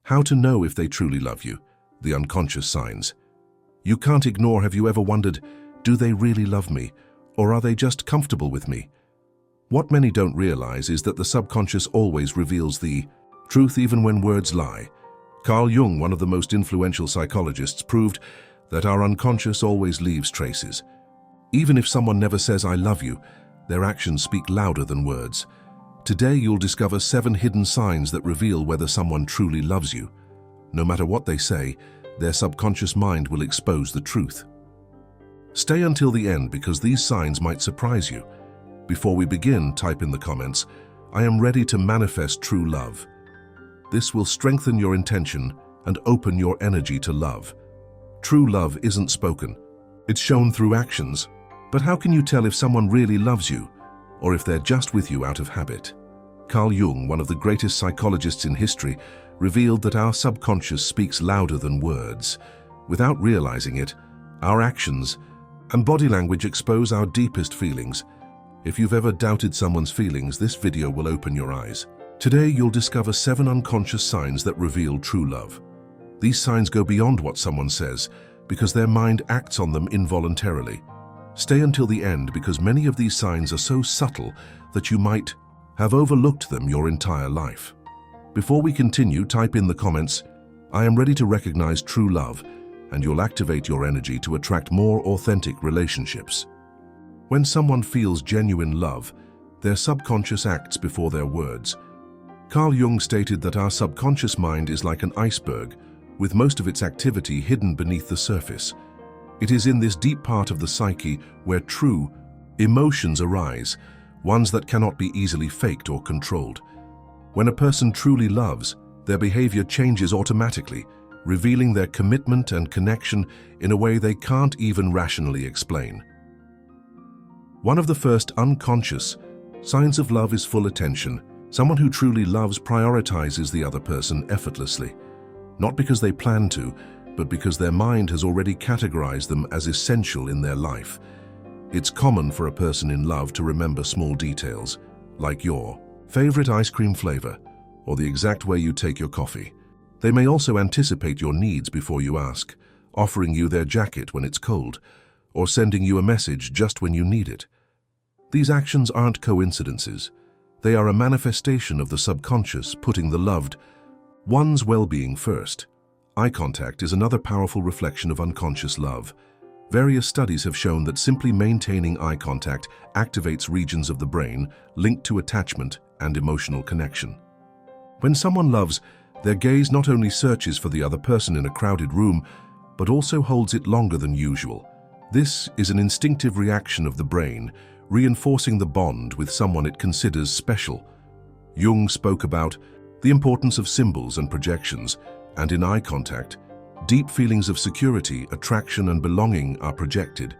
How to know if they truly love you, the unconscious signs. You can't ignore. Have you ever wondered, do they really love me, or are they just comfortable with me? What many don't realize is that the subconscious always reveals the truth even when words lie. Carl Jung, one of the most influential psychologists, proved that our unconscious always leaves traces. Even if someone never says "I love you," their actions speak louder than words. Today you'll discover 7 hidden signs that reveal whether someone truly loves you. No matter what they say, their subconscious mind will expose the truth. Stay until the end because these signs might surprise you. Before we begin, type in the comments, "I am ready to manifest true love." This will strengthen your intention and open your energy to love. True love isn't spoken. It's shown through actions. But how can you tell if someone really loves you, or if they're just with you out of habit? Carl Jung, one of the greatest psychologists in history, revealed that our subconscious speaks louder than words. Without realizing it, our actions and body language expose our deepest feelings. If you've ever doubted someone's feelings, this video will open your eyes. Today, you'll discover 7 unconscious signs that reveal true love. These signs go beyond what someone says, because their mind acts on them involuntarily. Stay until the end because many of these signs are so subtle that you might have overlooked them your entire life. Before we continue, type in the comments, "I am ready to recognize true love," and you'll activate your energy to attract more authentic relationships. When someone feels genuine love, their subconscious acts before their words. Carl Jung stated that our subconscious mind is like an iceberg, with most of its activity hidden beneath the surface. It is in this deep part of the psyche where true emotions arise, ones that cannot be easily faked or controlled. When a person truly loves, their behavior changes automatically, revealing their commitment and connection in a way they can't even rationally explain. One of the first unconscious signs of love is full attention. Someone who truly loves prioritizes the other person effortlessly, not because they plan to, but because their mind has already categorized them as essential in their life. It's common for a person in love to remember small details, like your favorite ice cream flavor or the exact way you take your coffee. They may also anticipate your needs before you ask, offering you their jacket when it's cold, or sending you a message just when you need it. These actions aren't coincidences. They are a manifestation of the subconscious putting the loved one's well-being first. Eye contact is another powerful reflection of unconscious love. Various studies have shown that simply maintaining eye contact activates regions of the brain linked to attachment and emotional connection. When someone loves, their gaze not only searches for the other person in a crowded room, but also holds it longer than usual. This is an instinctive reaction of the brain, reinforcing the bond with someone it considers special. Jung spoke about the importance of symbols and projections, and in eye contact, deep feelings of security, attraction, and belonging are projected.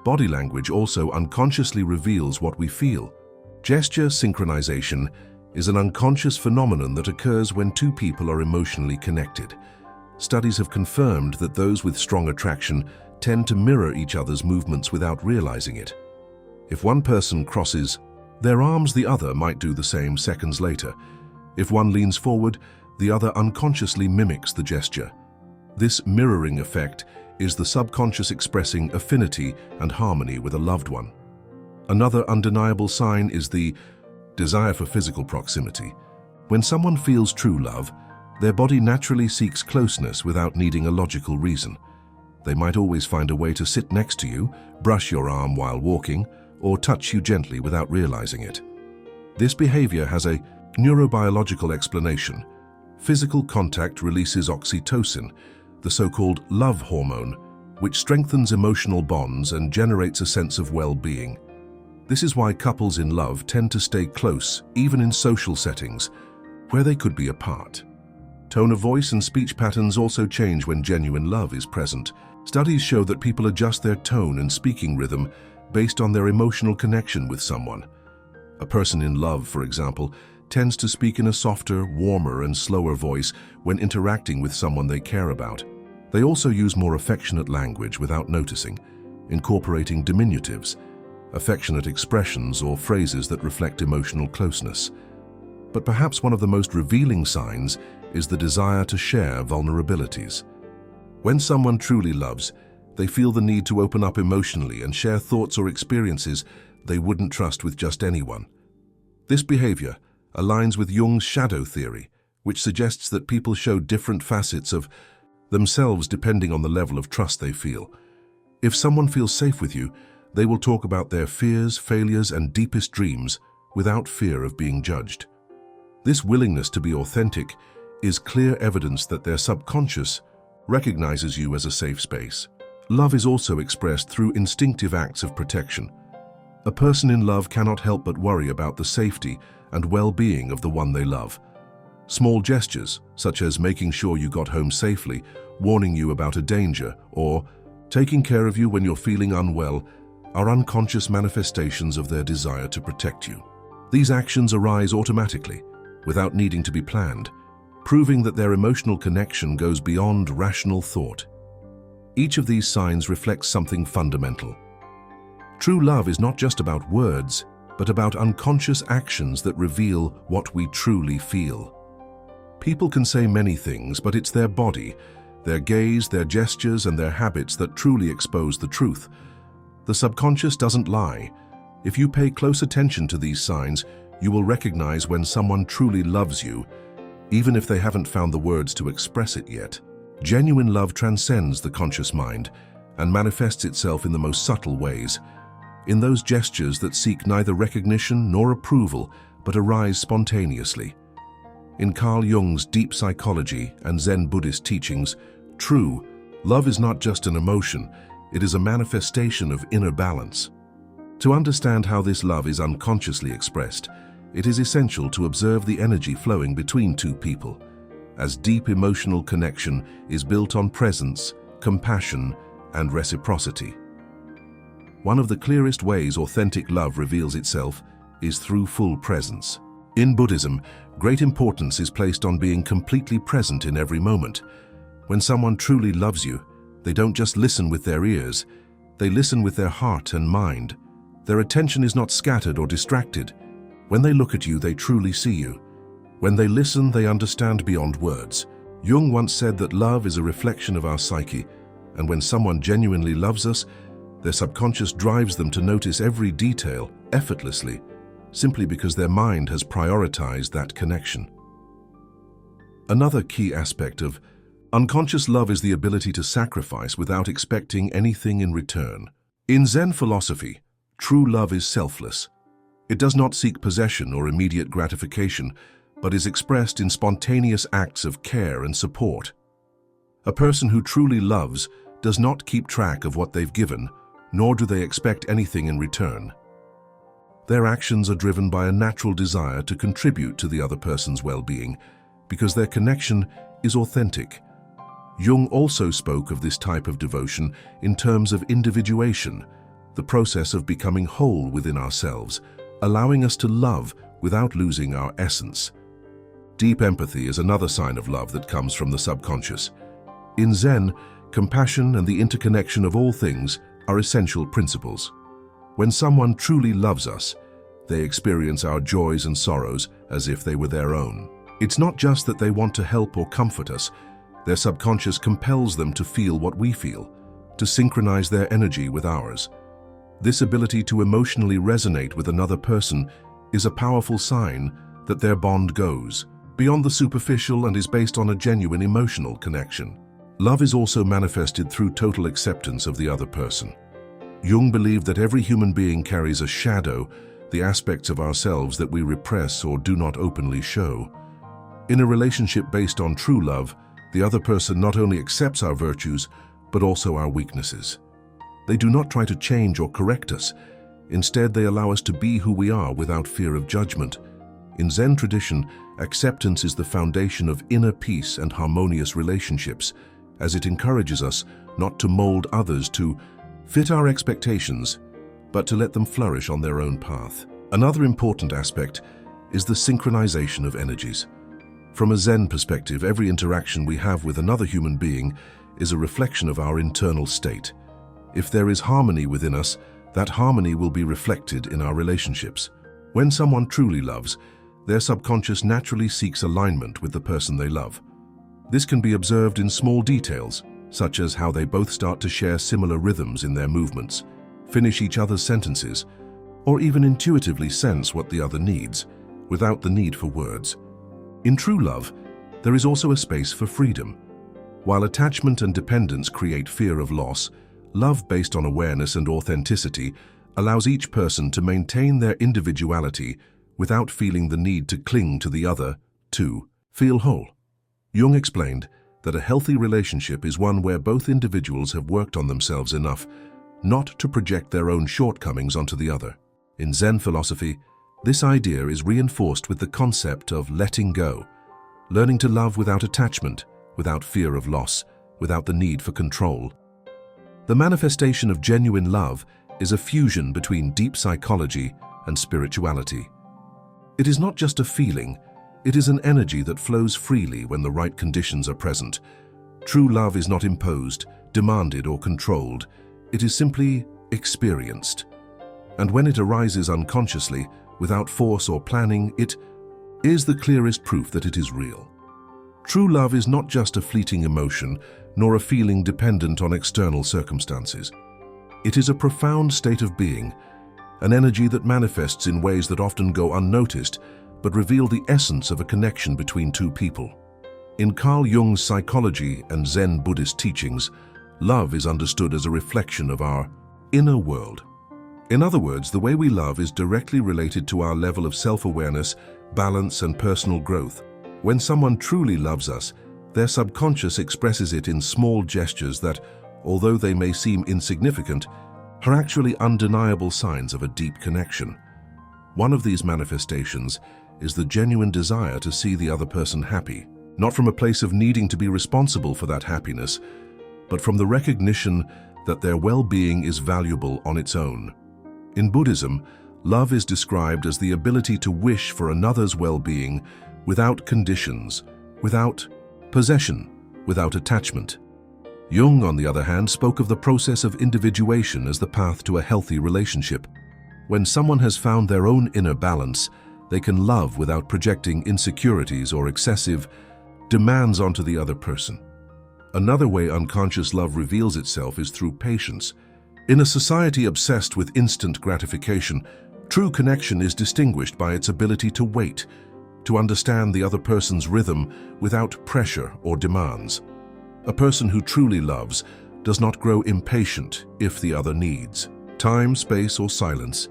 Body language also unconsciously reveals what we feel. Gesture synchronization is an unconscious phenomenon that occurs when 2 people are emotionally connected. Studies have confirmed that those with strong attraction tend to mirror each other's movements without realizing it. If one person crosses their arms, the other might do the same seconds later. If one leans forward, the other unconsciously mimics the gesture. This mirroring effect is the subconscious expressing affinity and harmony with a loved one. Another undeniable sign is the desire for physical proximity. When someone feels true love, their body naturally seeks closeness without needing a logical reason. They might always find a way to sit next to you, brush your arm while walking, or touch you gently without realizing it. This behavior has a neurobiological explanation. Physical contact releases oxytocin, the so-called love hormone, which strengthens emotional bonds and generates a sense of well-being. This is why couples in love tend to stay close, even in social settings, where they could be apart. Tone of voice and speech patterns also change when genuine love is present. Studies show that people adjust their tone and speaking rhythm based on their emotional connection with someone. A person in love, for example, tends to speak in a softer, warmer, and slower voice when interacting with someone they care about. They also use more affectionate language without noticing, incorporating diminutives, affectionate expressions, or phrases that reflect emotional closeness. But perhaps one of the most revealing signs is the desire to share vulnerabilities. When someone truly loves, they feel the need to open up emotionally and share thoughts or experiences they wouldn't trust with just anyone. This behavior aligns with Jung's shadow theory, which suggests that people show different facets of themselves depending on the level of trust they feel. If someone feels safe with you, they will talk about their fears, failures, and deepest dreams without fear of being judged. This willingness to be authentic is clear evidence that their subconscious recognizes you as a safe space. Love is also expressed through instinctive acts of protection. A person in love cannot help but worry about the safety and well-being of the one they love. Small gestures, such as making sure you got home safely, warning you about a danger, or taking care of you when you're feeling unwell, are unconscious manifestations of their desire to protect you. These actions arise automatically, without needing to be planned, proving that their emotional connection goes beyond rational thought. Each of these signs reflects something fundamental. True love is not just about words, but about unconscious actions that reveal what we truly feel. People can say many things, but it's their body, their gaze, their gestures, and their habits that truly expose the truth. The subconscious doesn't lie. If you pay close attention to these signs, you will recognize when someone truly loves you, even if they haven't found the words to express it yet. Genuine love transcends the conscious mind and manifests itself in the most subtle ways, in those gestures that seek neither recognition nor approval, but arise spontaneously. In Carl Jung's deep psychology and Zen Buddhist teachings, true love is not just an emotion, it is a manifestation of inner balance. To understand how this love is unconsciously expressed, it is essential to observe the energy flowing between two people, as deep emotional connection is built on presence, compassion, and reciprocity. One of the clearest ways authentic love reveals itself is through full presence. In Buddhism, great importance is placed on being completely present in every moment. When someone truly loves you, they don't just listen with their ears, they listen with their heart and mind. Their attention is not scattered or distracted. When they look at you, they truly see you. When they listen, they understand beyond words. Jung once said that love is a reflection of our psyche, and when someone genuinely loves us, their subconscious drives them to notice every detail effortlessly, simply because their mind has prioritized that connection. Another key aspect of unconscious love is the ability to sacrifice without expecting anything in return. In Zen philosophy, true love is selfless. It does not seek possession or immediate gratification, but is expressed in spontaneous acts of care and support. A person who truly loves does not keep track of what they've given, nor do they expect anything in return. Their actions are driven by a natural desire to contribute to the other person's well-being, because their connection is authentic. Jung also spoke of this type of devotion in terms of individuation, the process of becoming whole within ourselves, allowing us to love without losing our essence. Deep empathy is another sign of love that comes from the subconscious. In Zen, compassion and the interconnection of all things are essential principles. When someone truly loves us, they experience our joys and sorrows as if they were their own. It's not just that they want to help or comfort us. Their subconscious compels them to feel what we feel, to synchronize their energy with ours. This ability to emotionally resonate with another person is a powerful sign that their bond goes beyond the superficial and is based on a genuine emotional connection. Love is also manifested through total acceptance of the other person. Jung believed that every human being carries a shadow, the aspects of ourselves that we repress or do not openly show. In a relationship based on true love, the other person not only accepts our virtues, but also our weaknesses. They do not try to change or correct us. Instead, they allow us to be who we are without fear of judgment. In Zen tradition, acceptance is the foundation of inner peace and harmonious relationships, as it encourages us not to mold others to fit our expectations, but to let them flourish on their own path. Another important aspect is the synchronization of energies. From a Zen perspective, every interaction we have with another human being is a reflection of our internal state. If there is harmony within us, that harmony will be reflected in our relationships. When someone truly loves, their subconscious naturally seeks alignment with the person they love. This can be observed in small details, such as how they both start to share similar rhythms in their movements, finish each other's sentences, or even intuitively sense what the other needs, without the need for words. In true love, there is also a space for freedom. While attachment and dependence create fear of loss, love based on awareness and authenticity allows each person to maintain their individuality without feeling the need to cling to the other to feel whole. Jung explained that a healthy relationship is one where both individuals have worked on themselves enough not to project their own shortcomings onto the other. In Zen philosophy, this idea is reinforced with the concept of letting go, learning to love without attachment, without fear of loss, without the need for control. The manifestation of genuine love is a fusion between deep psychology and spirituality. It is not just a feeling, it is an energy that flows freely when the right conditions are present. True love is not imposed, demanded, or controlled. It is simply experienced. And when it arises unconsciously, without force or planning, it is the clearest proof that it is real. True love is not just a fleeting emotion, nor a feeling dependent on external circumstances. It is a profound state of being, an energy that manifests in ways that often go unnoticed, but reveal the essence of a connection between two people. In Carl Jung's psychology and Zen Buddhist teachings, love is understood as a reflection of our inner world. In other words, the way we love is directly related to our level of self-awareness, balance, and personal growth. When someone truly loves us, their subconscious expresses it in small gestures that, although they may seem insignificant, are actually undeniable signs of a deep connection. One of these manifestations is the genuine desire to see the other person happy, not from a place of needing to be responsible for that happiness, but from the recognition that their well-being is valuable on its own. In Buddhism, love is described as the ability to wish for another's well-being without conditions, without possession, without attachment. Jung, on the other hand, spoke of the process of individuation as the path to a healthy relationship. When someone has found their own inner balance, they can love without projecting insecurities or excessive demands onto the other person. Another way unconscious love reveals itself is through patience. In a society obsessed with instant gratification, true connection is distinguished by its ability to wait, to understand the other person's rhythm without pressure or demands. A person who truly loves does not grow impatient if the other needs time, space, or silence.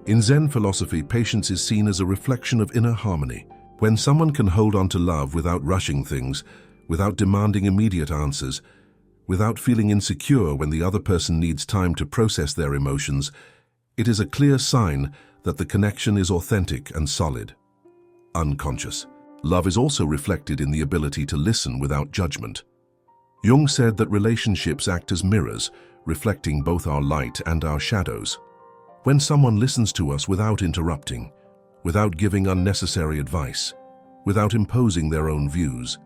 In Zen philosophy, patience is seen as a reflection of inner harmony. When someone can hold on to love without rushing things, without demanding immediate answers, without feeling insecure when the other person needs time to process their emotions, it is a clear sign that the connection is authentic and solid. Unconscious. Love is also reflected in the ability to listen without judgment. Jung said that relationships act as mirrors, reflecting both our light and our shadows. When someone listens to us without interrupting, without giving unnecessary advice, without imposing their own views,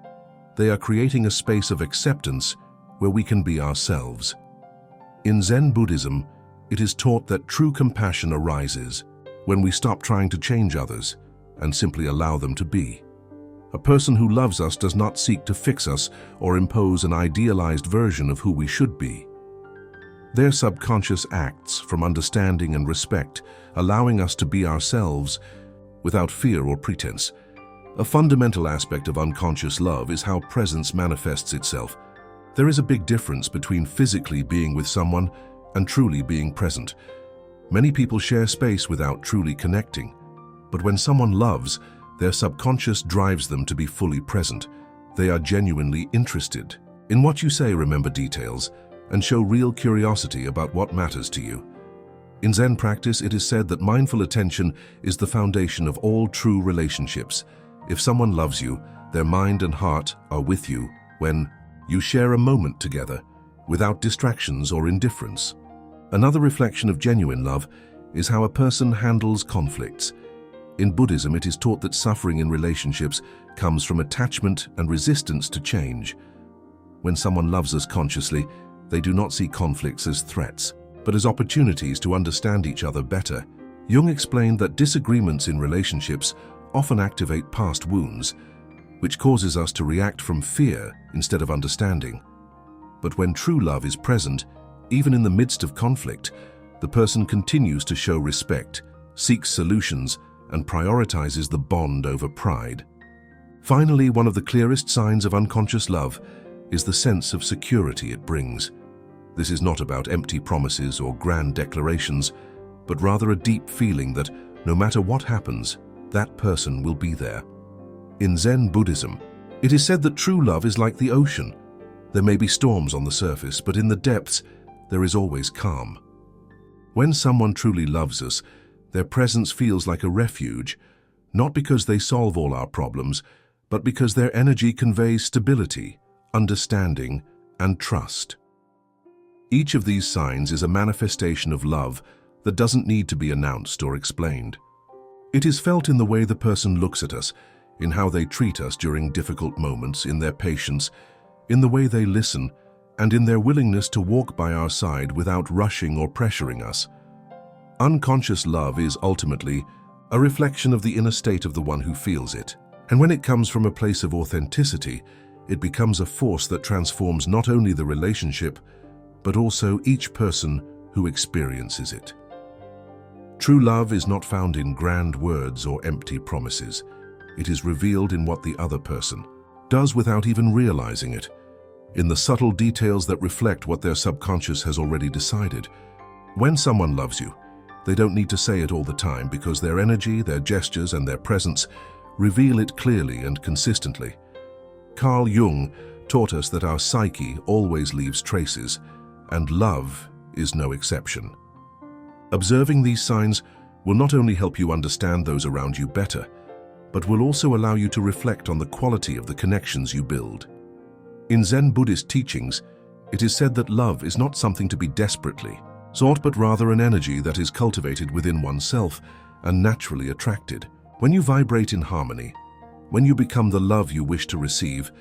they are creating a space of acceptance where we can be ourselves. In Zen Buddhism, it is taught that true compassion arises when we stop trying to change others and simply allow them to be. A person who loves us does not seek to fix us or impose an idealized version of who we should be. Their subconscious acts from understanding and respect, allowing us to be ourselves without fear or pretense. A fundamental aspect of unconscious love is how presence manifests itself. There is a big difference between physically being with someone and truly being present. Many people share space without truly connecting, but when someone loves, their subconscious drives them to be fully present. They are genuinely interested in what you say, remember details, and show real curiosity about what matters to you. In Zen practice, it is said that mindful attention is the foundation of all true relationships. If someone loves you, their mind and heart are with you when you share a moment together, without distractions or indifference. Another reflection of genuine love is how a person handles conflicts. In Buddhism, it is taught that suffering in relationships comes from attachment and resistance to change. When someone loves us consciously, they do not see conflicts as threats, but as opportunities to understand each other better. Jung explained that disagreements in relationships often activate past wounds. which causes us to react from fear instead of understanding. But when true love is present, even in the midst of conflict, the person continues to show respect, seeks solutions, and prioritizes the bond over pride. Finally, one of the clearest signs of unconscious love is the sense of security it brings. This is not about empty promises or grand declarations, but rather a deep feeling that no matter what happens, that person will be there. In Zen Buddhism, it is said that true love is like the ocean. There may be storms on the surface, but in the depths, there is always calm. When someone truly loves us, their presence feels like a refuge, not because they solve all our problems, but because their energy conveys stability, understanding, and trust. Each of these signs is a manifestation of love that doesn't need to be announced or explained. It is felt in the way the person looks at us, in how they treat us during difficult moments, in their patience, in the way they listen, and in their willingness to walk by our side without rushing or pressuring us. Unconscious love is ultimately a reflection of the inner state of the one who feels it. And when it comes from a place of authenticity, it becomes a force that transforms not only the relationship, but also each person who experiences it. True love is not found in grand words or empty promises. It is revealed in what the other person does without even realizing it, in the subtle details that reflect what their subconscious has already decided. When someone loves you, they don't need to say it all the time because their energy, their gestures, and their presence reveal it clearly and consistently. Carl Jung taught us that our psyche always leaves traces, and love is no exception. Observing these signs will not only help you understand those around you better, but will also allow you to reflect on the quality of the connections you build. In Zen Buddhist teachings, it is said that love is not something to be desperately sought, but rather an energy that is cultivated within oneself and naturally attracted. When you vibrate in harmony, when you become the love you wish to receive,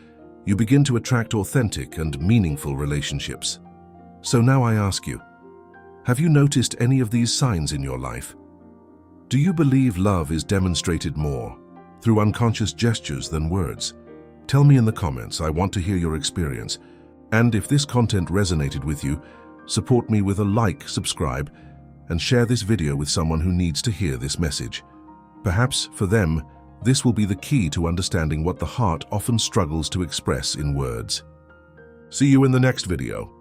you begin to attract authentic and meaningful relationships. So now I ask you, have you noticed any of these signs in your life? Do you believe love is demonstrated more through unconscious gestures than words? Tell me in the comments. I want to hear your experience. And if this content resonated with you, support me with a like, subscribe, and share this video with someone who needs to hear this message. Perhaps for them, this will be the key to understanding what the heart often struggles to express in words. See you in the next video.